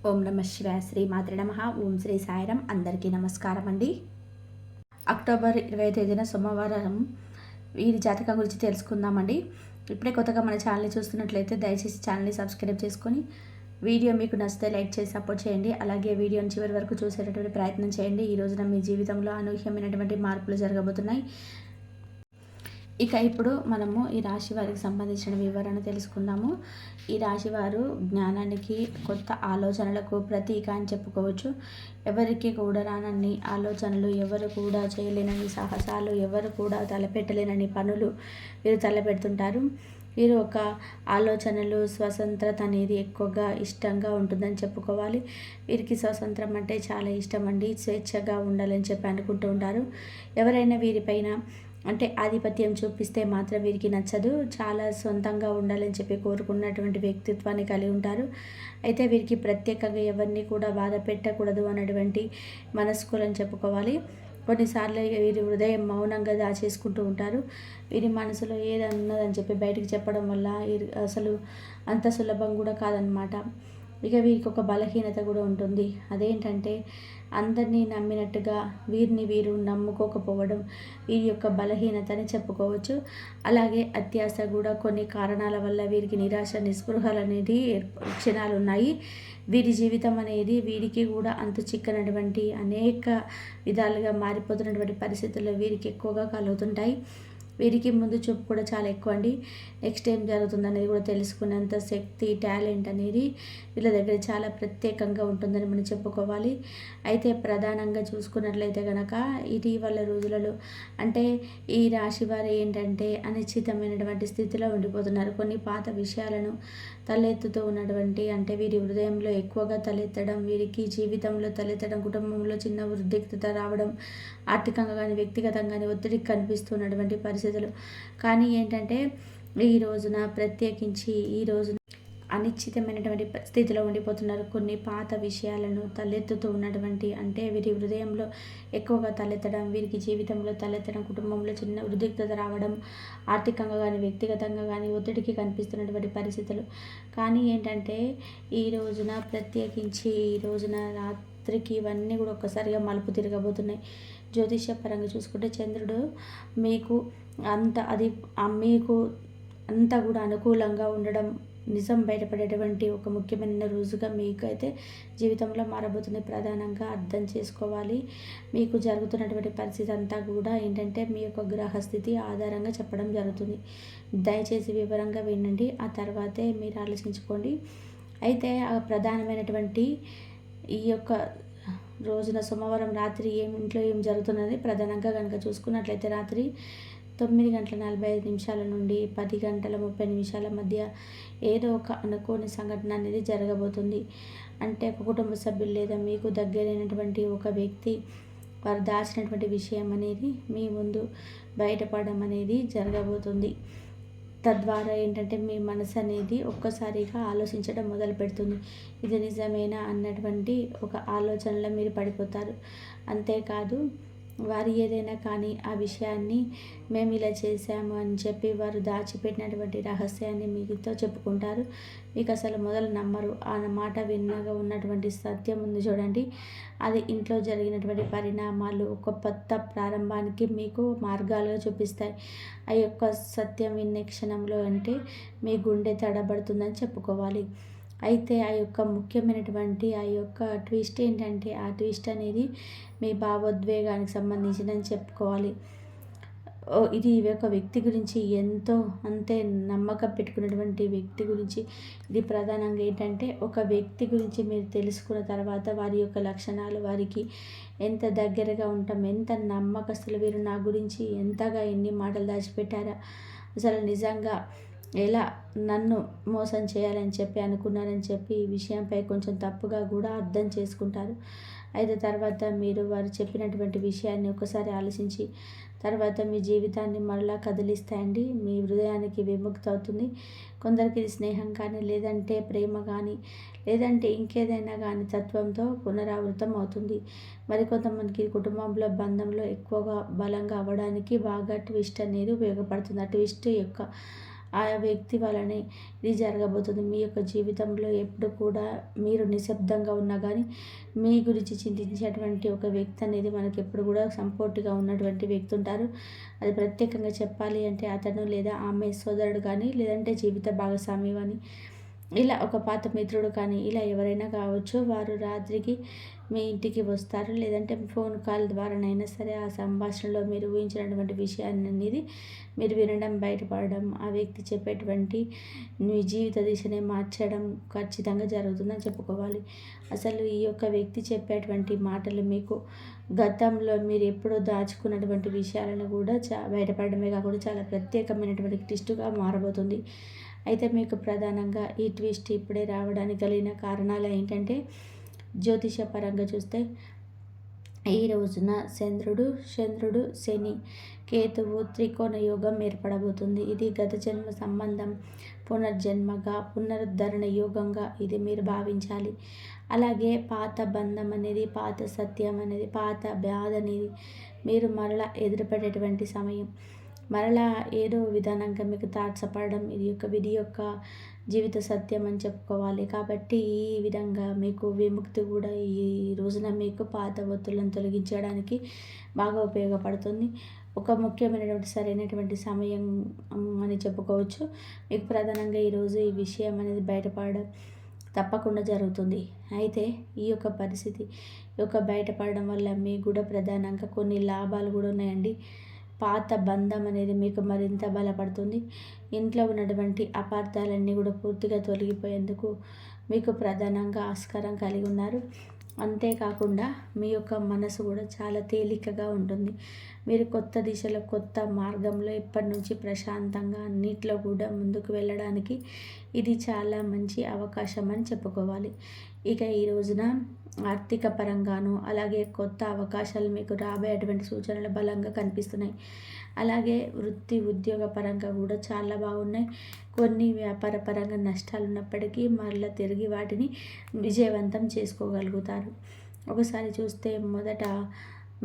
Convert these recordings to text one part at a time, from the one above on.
ఓం నమ శివాయ. శ్రీ మాత్రే నమః. ఓం శ్రీ సాయిరాం. అందరికీ నమస్కారం అండి. అక్టోబర్ 20 తేదీన సోమవారం వీరి జాతకం గురించి తెలుసుకుందామండి. ఇప్పుడే కొత్తగా మన ఛానల్ని చూస్తున్నట్లయితే దయచేసి ఛానల్ని సబ్స్క్రైబ్ చేసుకొని వీడియో మీకు నచ్చితే లైక్ చేసి సపోర్ట్ చేయండి. అలాగే వీడియోని చివరి వరకు చూసేటటువంటి ప్రయత్నం చేయండి. ఈ రోజున మీ జీవితంలో అనూహ్యమైనటువంటి మార్పులు జరగబోతున్నాయి. ఇక ఇప్పుడు మనము ఈ రాశి వారికి సంబంధించిన వివరణ తెలుసుకుందాము. ఈ రాశి వారు జ్ఞానానికి, కొత్త ఆలోచనలకు ప్రతీక అని చెప్పుకోవచ్చు. ఎవరికి కూడా రానన్ని ఆలోచనలు, ఎవరు కూడా చేయలేనని సాహసాలు, ఎవరు కూడా తలపెట్టలేనని పనులు వీరు తలపెడుతుంటారు. వీరు ఒక ఆలోచనలు, స్వతంత్రత అనేది ఎక్కువగా ఇష్టంగా ఉంటుందని చెప్పుకోవాలి. వీరికి స్వతంత్రం అంటే చాలా ఇష్టం అండి. స్వేచ్ఛగా ఉండాలని చెప్పి అనుకుంటూ ఉంటారు. ఎవరైనా వీరిపైన అంటే ఆధిపత్యం చూపిస్తే మాత్రం వీరికి నచ్చదు. చాలా సొంతంగా ఉండాలని చెప్పి కోరుకున్నటువంటి వ్యక్తిత్వాన్ని కలిగి ఉంటారు. అయితే వీరికి ప్రత్యేకంగా ఎవరిని కూడా బాధ పెట్టకూడదు అన్నటువంటి మనస్కులని చెప్పుకోవాలి. కొన్నిసార్లు వీరి హృదయం మౌనంగా దాచేసుకుంటూ ఉంటారు. వీరి మనసులో ఏదన్నదని చెప్పి బయటికి చెప్పడం వల్ల అసలు అంత సులభం కూడా కాదనమాట. ఇక వీరికి ఒక బలహీనత కూడా ఉంటుంది. అదేంటంటే అందరినీ నమ్మినట్టుగా వీరిని వీరు నమ్ముకోకపోవడం వీరి యొక్క బలహీనత అని చెప్పుకోవచ్చు. అలాగే అత్యాశ కూడా కొన్ని కారణాల వల్ల వీరికి నిరాశ, నిస్పృహలు అనేది క్షణాలు ఉన్నాయి. వీరి జీవితం అనేది వీరికి కూడా అంతు చిక్కనటువంటి అనేక విధాలుగా మారిపోతున్నటువంటి పరిస్థితుల్లో వీరికి ఎక్కువగా కలుగుతుంటాయి. వీరికి ముందు చూపు కూడా చాలా ఎక్కువ అండి. నెక్స్ట్ ఏం జరుగుతుంది అనేది కూడా తెలుసుకునేంత శక్తి, టాలెంట్ అనేది వీళ్ళ దగ్గర చాలా ప్రత్యేకంగా ఉంటుందని మనం చెప్పుకోవాలి. అయితే ప్రధానంగా చూసుకున్నట్లయితే కనుక ఇటీవల రోజులలో అంటే ఈ రాశి వారు ఏంటంటే అనిశ్చితమైనటువంటి స్థితిలో ఉండిపోతున్నారు. కొన్ని పాత విషయాలను తలెత్తుతూ ఉన్నటువంటి అంటే వీరి హృదయంలో ఎక్కువగా తలెత్తడం, వీరికి జీవితంలో తలెత్తడం, కుటుంబంలో చిన్న ఉద్రిక్తత రావడం, ఆర్థికంగా కానీ వ్యక్తిగతంగా కానీ ఒత్తిడికి కనిపిస్తున్నటువంటి పరిస్థితులు. కానీ ఏంటంటే ఈ రోజున ప్రత్యేకించి ఈ రోజున అనిశ్చితమైనటువంటి స్థితిలో ఉండిపోతున్నారు. కొన్ని పాత విషయాలను తలెత్తుతూ ఉన్నటువంటి అంటే వీరి హృదయంలో ఎక్కువగా తలెత్తడం, వీరికి జీవితంలో తలెత్తడం, కుటుంబంలో చిన్న ఉద్రిక్తత రావడం, ఆర్థికంగా కానీ వ్యక్తిగతంగా కానీ ఒత్తిడికి కనిపిస్తున్నటువంటి పరిస్థితులు. కానీ ఏంటంటే ఈ రోజున ప్రత్యేకించి ఈ రోజున రాత్రికి ఇవన్నీ కూడా ఒక్కసారిగా మలుపు తిరగబోతున్నాయి. జ్యోతిష్య పరంగా చూసుకుంటే చంద్రుడు మీకు మీకు అంతా కూడా అనుకూలంగా ఉండడం నిజం బయటపడేటువంటి ఒక ముఖ్యమైన రోజుగా మీకు అయితే జీవితంలో మారబోతుంది. ప్రధానంగా అర్థం చేసుకోవాలి. మీకు జరుగుతున్నటువంటి పరిస్థితి అంతా కూడా ఏంటంటే మీ యొక్క గ్రహస్థితి ఆధారంగా చెప్పడం జరుగుతుంది. దయచేసి వివరంగా వినండి, ఆ తర్వాతే మీరు ఆలోచించుకోండి. అయితే ఆ ప్రధానమైనటువంటి ఈ యొక్క రోజున సోమవారం రాత్రి ఇంట్లో ఏం జరుగుతున్నది ప్రధానంగా కనుక చూసుకున్నట్లయితే రాత్రి 9:45 నుండి 10:30 మధ్య ఏదో ఒక అనుకోని సంఘటన అనేది జరగబోతుంది. అంటే ఒక కుటుంబ సభ్యులు లేదా మీకు దగ్గరైనటువంటి ఒక వ్యక్తి వారు దాచినటువంటి విషయం అనేది మీ ముందు బయటపడడం అనేది జరగబోతుంది. తద్వారా ఏంటంటే మీ మనసు అనేది ఒక్కసారిగా ఆలోచించడం మొదలు పెడుతుంది. ఇది నిజమేనా అన్నటువంటి ఒక ఆలోచనలో మీరు పడిపోతారు. అంతేకాదు వారు ఏదైనా కానీ ఆ విషయాన్ని మేము ఇలా చేశాము అని చెప్పి వారు దాచిపెట్టినటువంటి రహస్యాన్ని మీతో చెప్పుకుంటారు. మీకు అసలు మొదలు నమ్మరు. ఆ మాట విన్నగా ఉన్నటువంటి సత్యం ఉంది చూడండి, అది ఇంట్లో జరిగినటువంటి పరిణామాలు ఒక కొత్త ప్రారంభానికి మీకు మార్గాలుగా చూపిస్తాయి. ఆ యొక్క సత్యం వినే క్షణంలో అంటే మీ గుండె తడబడుతుందని చెప్పుకోవాలి. అయితే ఆ యొక్క ముఖ్యమైనటువంటి ఆ యొక్క ట్విస్ట్ ఏంటంటే ఆ ట్విస్ట్ అనేది మీ భావోద్వేగానికి సంబంధించిందని చెప్పుకోవాలి. ఇది ఒక వ్యక్తి గురించి ఎంతో అంతే నమ్మకం పెట్టుకున్నటువంటి వ్యక్తి గురించి. ఇది ప్రధానంగా ఏంటంటే ఒక వ్యక్తి గురించి మీరు తెలుసుకున్న తర్వాత వారి యొక్క లక్షణాలు, వారికి ఎంత దగ్గరగా ఉంటాం, ఎంత నమ్మకస్తులు, వీరు నా గురించి ఎంతగా ఎన్ని మాటలు దాచిపెట్టారా, అసలు నిజంగా ఎలా నన్ను మోసం చేయాలని చెప్పి అనుకున్నారని చెప్పి ఈ విషయంపై కొంచెం తప్పుగా కూడా అర్థం చేసుకుంటారు. అయితే తర్వాత మీరు వారు చెప్పినటువంటి విషయాన్ని ఒకసారి ఆలోచించి తర్వాత మీ జీవితాన్ని మరలా కదిలిస్తాయండి. మీ హృదయానికి విముక్తి అవుతుంది. కొందరికి ఇది స్నేహం కానీ, లేదంటే ప్రేమ కానీ, లేదంటే ఇంకేదైనా కానీ తత్వంతో పునరావృతం అవుతుంది. మరికొంతమందికి కుటుంబంలో బంధంలో ఎక్కువగా బలంగా అవ్వడానికి బాగా ట్విస్ట్ అనేది ఉపయోగపడుతుంది. ఆ ట్విస్ట్ యొక్క ఆ వ్యక్తి వలనే ఇది జరగబోతుంది. మీ యొక్క జీవితంలో ఎప్పుడు కూడా మీరు నిశ్శబ్దంగా ఉన్నా కానీ మీ గురించి చింతించేటువంటి ఒక వ్యక్తి అనేది మనకి ఎప్పుడు కూడా సపోర్ట్గా ఉన్నటువంటి వ్యక్తి ఉంటారు. అది ప్రత్యేకంగా చెప్పాలి అంటే అతను లేదా ఆమె సోదరుడు కానీ, లేదంటే జీవిత భాగస్వామి కానీ, ఇలా ఒక పాత మిత్రుడు కానీ, ఇలా ఎవరైనా కావచ్చు. వారు రాత్రికి మీ ఇంటికి వస్తారు, లేదంటే ఫోన్ కాల్ ద్వారానైనా సరే ఆ సంభాషణలో మీరు ఊహించినటువంటి విషయాన్ని అనేది మీరు వినడం, బయటపడడం, ఆ వ్యక్తి చెప్పేటువంటి మీ జీవిత దిశనే మార్చడం ఖచ్చితంగా జరుగుతుందని చెప్పుకోవాలి. అసలు ఈ యొక్క వ్యక్తి చెప్పేటువంటి మాటలు మీకు గతంలో మీరు ఎప్పుడో దాచుకున్నటువంటి విషయాలను కూడా బయటపడడమే కాకుండా చాలా ప్రత్యేకమైనటువంటి ట్విస్టుగా మారబోతుంది. అయితే మీకు ప్రధానంగా ఈ ట్విస్ట్ ఇప్పుడే రావడానికి కలిగిన కారణాలు ఏంటంటే, జ్యోతిష పరంగా చూస్తే ఈ రోజున చంద్రుడు శని కేతువు త్రికోణ యోగం ఏర్పడబోతుంది. ఇది గత జన్మ సంబంధం పునర్జన్మగా పునరుద్ధరణ యోగంగా ఇది మీరు భావించాలి. అలాగే పాత బంధం అనేది, పాత సత్యం అనేది, పాత బాధ అనేది మీరు మరలా ఎదురుపడేటువంటి సమయం. మరలా ఏదో విధానంగా మీకు తారసపడడం ఇది యొక్క విధి యొక్క జీవిత సత్యం అని చెప్పుకోవాలి. కాబట్టి ఈ విధంగా మీకు విముక్తి కూడా ఈ రోజున మీకు పాత ఒత్తులను తొలగించడానికి బాగా ఉపయోగపడుతుంది. ఒక ముఖ్యమైనటువంటి సరైనటువంటి సమయం అని చెప్పుకోవచ్చు. మీకు ప్రధానంగా ఈరోజు ఈ విషయం అనేది బయటపడడం తప్పకుండా జరుగుతుంది. అయితే ఈ యొక్క పరిస్థితి బయటపడడం వల్ల మీకు కూడా ప్రధానంగా కొన్ని లాభాలు కూడా ఉన్నాయండి. పాత బంధం అనేది మీకు మరింత బలపడుతుంది. ఇంట్లో ఉన్నటువంటి అపార్థాలన్నీ కూడా పూర్తిగా తొలగిపోయేందుకు మీకు ప్రధానంగా ఆస్కారం కలిగి ఉన్నారు. అంతేకాకుండా మీ యొక్క మనసు కూడా చాలా తేలికగా ఉంటుంది. మీరు కొత్త దిశలో, కొత్త మార్గంలో ఇప్పటి నుంచి ప్రశాంతంగా అన్నిట్లో కూడా ముందుకు వెళ్ళడానికి ఇది చాలా మంచి అవకాశం అని చెప్పుకోవాలి. ఇక ఈ రోజున ఆర్థిక పరంగాను, అలాగే కొత్త అవకాశాలు మీకు రాబోయేటువంటి సూచనలు బలంగా కనిపిస్తున్నాయి. అలాగే వృత్తి ఉద్యోగ పరంగా కూడా చాలా బాగున్నాయి. కొన్ని వ్యాపార పరంగా నష్టాలు ఉన్నప్పటికీ మరలా తిరిగి వాటిని విజయవంతం చేసుకోగలుగుతారు. ఒకసారి చూస్తే మొదట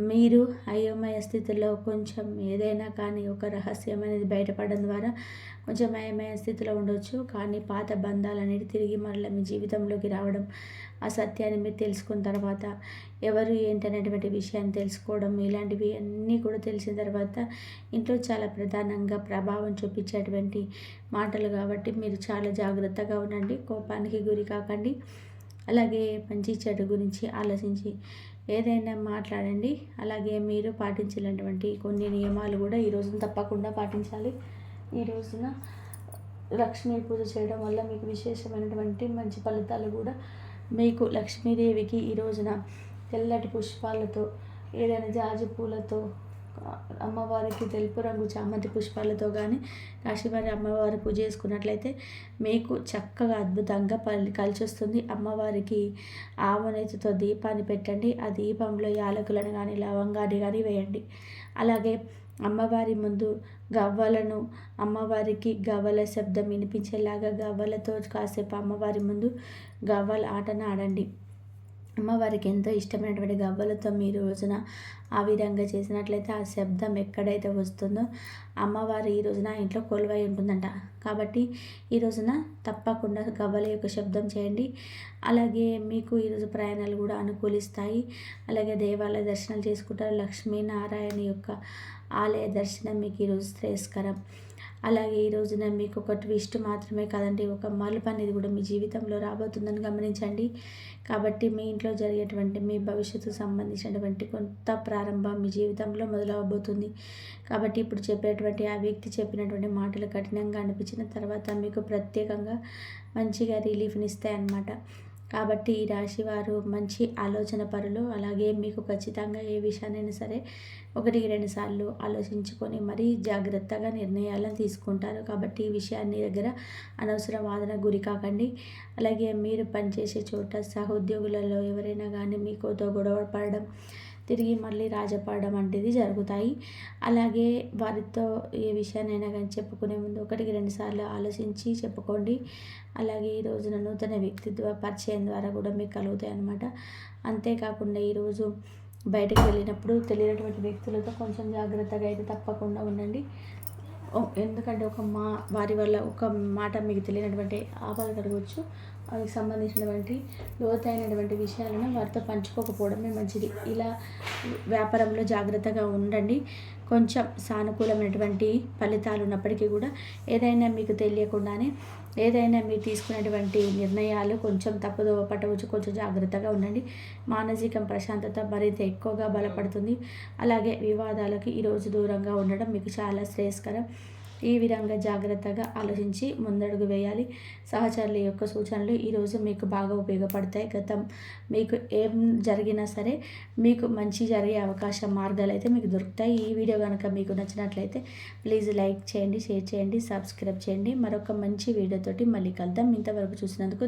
మీరు అయోమయ స్థితిలో కొంచెం ఏదైనా కానీ ఒక రహస్యం అనేది బయటపడడం ద్వారా కొంచెం అయోమయ స్థితిలో ఉండవచ్చు. కానీ పాత బంధాలు అనేది తిరిగి మరలా మీ జీవితంలోకి రావడం, ఆ సత్యాన్ని మీరు తెలుసుకున్న తర్వాత ఎవరు ఏంటనేటువంటి విషయాన్ని తెలుసుకోవడం, ఇలాంటివి అన్నీ కూడా తెలిసిన తర్వాత ఇంట్లో చాలా ప్రధానంగా ప్రభావం చూపించేటువంటి మాటలు కాబట్టి మీరు చాలా జాగ్రత్తగా ఉండండి. కోపానికి గురి కాకండి. అలాగే మంచి చెడు గురించి ఆలోచించి ఏదైనా మాట్లాడండి. అలాగే మీరు పాటించినటువంటి కొన్ని నియమాలు కూడా ఈ రోజున తప్పకుండా పాటించాలి. ఈ రోజున లక్ష్మీ పూజ చేయడం వల్ల మీకు విశేషమైనటువంటి మంచి ఫలితాలు కూడా మీకు లక్ష్మీదేవికి ఈ రోజున తెల్లటి పుష్పాలతో, ఏదైనా జాజి పూలతో, అమ్మవారికి తెలుపు రంగు చామంతి పుష్పాలతో కానీ రాశివారి అమ్మవారి పూజ చేసుకున్నట్లయితే మీకు చక్కగా అద్భుతంగా కలిసి వస్తుంది. అమ్మవారికి ఆవనేతితో దీపాన్ని పెట్టండి. ఆ దీపంలో యాలకులను కానీ లవంగాన్ని కానీ వేయండి. అలాగే అమ్మవారి ముందు గవ్వలను, అమ్మవారికి గవ్వల శబ్దం వినిపించేలాగా గవ్వలతో కాసేపు అమ్మవారి ముందు గవ్వల ఆటను ఆడండి. అమ్మవారికి ఎంతో ఇష్టమైనటువంటి గవ్వలతో మీరు రోజున ఆ విధంగా చేసినట్లయితే ఆ శబ్దం ఎక్కడైతే వస్తుందో అమ్మవారు ఈ రోజున ఇంట్లో కొలువై ఉంటుందంట. కాబట్టి ఈ రోజున తప్పకుండా గవ్వల యొక్క శబ్దం చేయండి. అలాగే మీకు ఈరోజు ప్రయాణాలు కూడా అనుకూలిస్తాయి. అలాగే దేవాలయ దర్శనాలు చేసుకుంటారు. లక్ష్మీనారాయణ యొక్క ఆలయ దర్శనం మీకు ఈరోజు శ్రేయస్కరం. అలాగే ఈ రోజున మీకు ఒక ట్విస్ట్ మాత్రమే కాదండి, ఒక మలుపు అనేది కూడా మీ జీవితంలో రాబోతుందని గమనించండి. కాబట్టి మీ ఇంట్లో జరిగేటువంటి మీ భవిష్యత్తుకు సంబంధించినటువంటి కొత్త ప్రారంభం మీ జీవితంలో మొదలవబోతుంది. కాబట్టి ఇప్పుడు చెప్పేటువంటి ఆ వ్యక్తి చెప్పినటువంటి మాటలు కఠినంగా అనిపించిన తర్వాత మీకు ప్రత్యేకంగా మంచిగా రిలీఫ్ని ఇస్తాయన్నమాట. కాబట్టి ఈ రాశి వారు మంచి ఆలోచన పరులు. అలాగే మీకు ఖచ్చితంగా ఏ విషయాన్నైనా సరే 1-2 సార్లు ఆలోచించుకొని మరీ జాగ్రత్తగా నిర్ణయాలను తీసుకుంటారు. కాబట్టి ఈ విషయాన్ని దగ్గర అనవసర వాదన గురి కాకండి. అలాగే మీరు పనిచేసే చోట సహోద్యోగులలో ఎవరైనా కానీ మీకోతో గొడవ పడడం, తిరిగి మళ్ళీ రాజపడడం వంటిది జరుగుతాయి. అలాగే వారితో ఏ విషయాన్నైనా కానీ చెప్పుకునే ముందు 1-2 సార్లు ఆలోచించి చెప్పుకోండి. అలాగే ఈ రోజున నూతన వ్యక్తిత్వ పరిచయం ద్వారా కూడా మీకు కలుగుతాయి అన్నమాట. అంతేకాకుండా ఈరోజు బయటకు వెళ్ళినప్పుడు తెలియనటువంటి వ్యక్తులతో కొంచెం జాగ్రత్తగా అయితే తప్పకుండా ఉండండి. ఎందుకంటే వారి వల్ల ఒక మాట మీకు తెలియనటువంటి ఆపద కలగవచ్చు. వారికి సంబంధించినటువంటి లోతైనటువంటి విషయాలను వారితో పంచుకోకపోవడమే మంచిది. ఇలా వ్యాపారంలో జాగ్రత్తగా ఉండండి. కొంచెం సానుకూలమైనటువంటి ఫలితాలు ఉన్నప్పటికీ కూడా ఏదైనా మీకు తెలియకుండానే ఏదైనా మీరు తీసుకునేటువంటి నిర్ణయాలు కొంచెం తప్పుదోవ పట్టవచ్చు. కొంచెం జాగ్రత్తగా ఉండండి. మానసిక ప్రశాంతత మరింత ఎక్కువగా బలపడుతుంది. అలాగే వివాదాలకు ఈరోజు దూరంగా ఉండడం మీకు చాలా శ్రేయస్కరం. ఈ విధంగా జాగ్రత్తగా ఆలోచించి ముందడుగు వేయాలి. సహచరుల యొక్క సూచనలు ఈరోజు మీకు బాగా ఉపయోగపడతాయి. మీకు ఏం జరిగినా సరే మీకు మంచి జరిగే అవకాశం మార్గాలు అయితే మీకు దొరుకుతాయి. ఈ వీడియో కనుక మీకు నచ్చినట్లయితే ప్లీజ్ లైక్ చేయండి, షేర్ చేయండి, సబ్స్క్రైబ్ చేయండి. మరొక మంచి వీడియోతోటి మళ్ళీ కలుద్దాం. ఇంతవరకు చూసినందుకు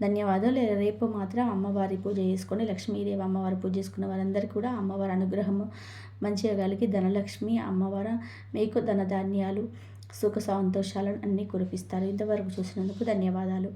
ధన్యవాదాలు. రేపు మాత్రం అమ్మవారి పూజ చేసుకొని లక్ష్మీదేవి అమ్మవారి పూజ చేసుకున్న వారందరికీ కూడా అమ్మవారి అనుగ్రహము మంచిగా కలిగి ధనలక్ష్మి అమ్మవారు మీకు ధనధాన్యాలు సుఖ సంతోషాలను అన్నీ కురిపిస్తారు. ఇంతవరకు చూసినందుకు ధన్యవాదాలు.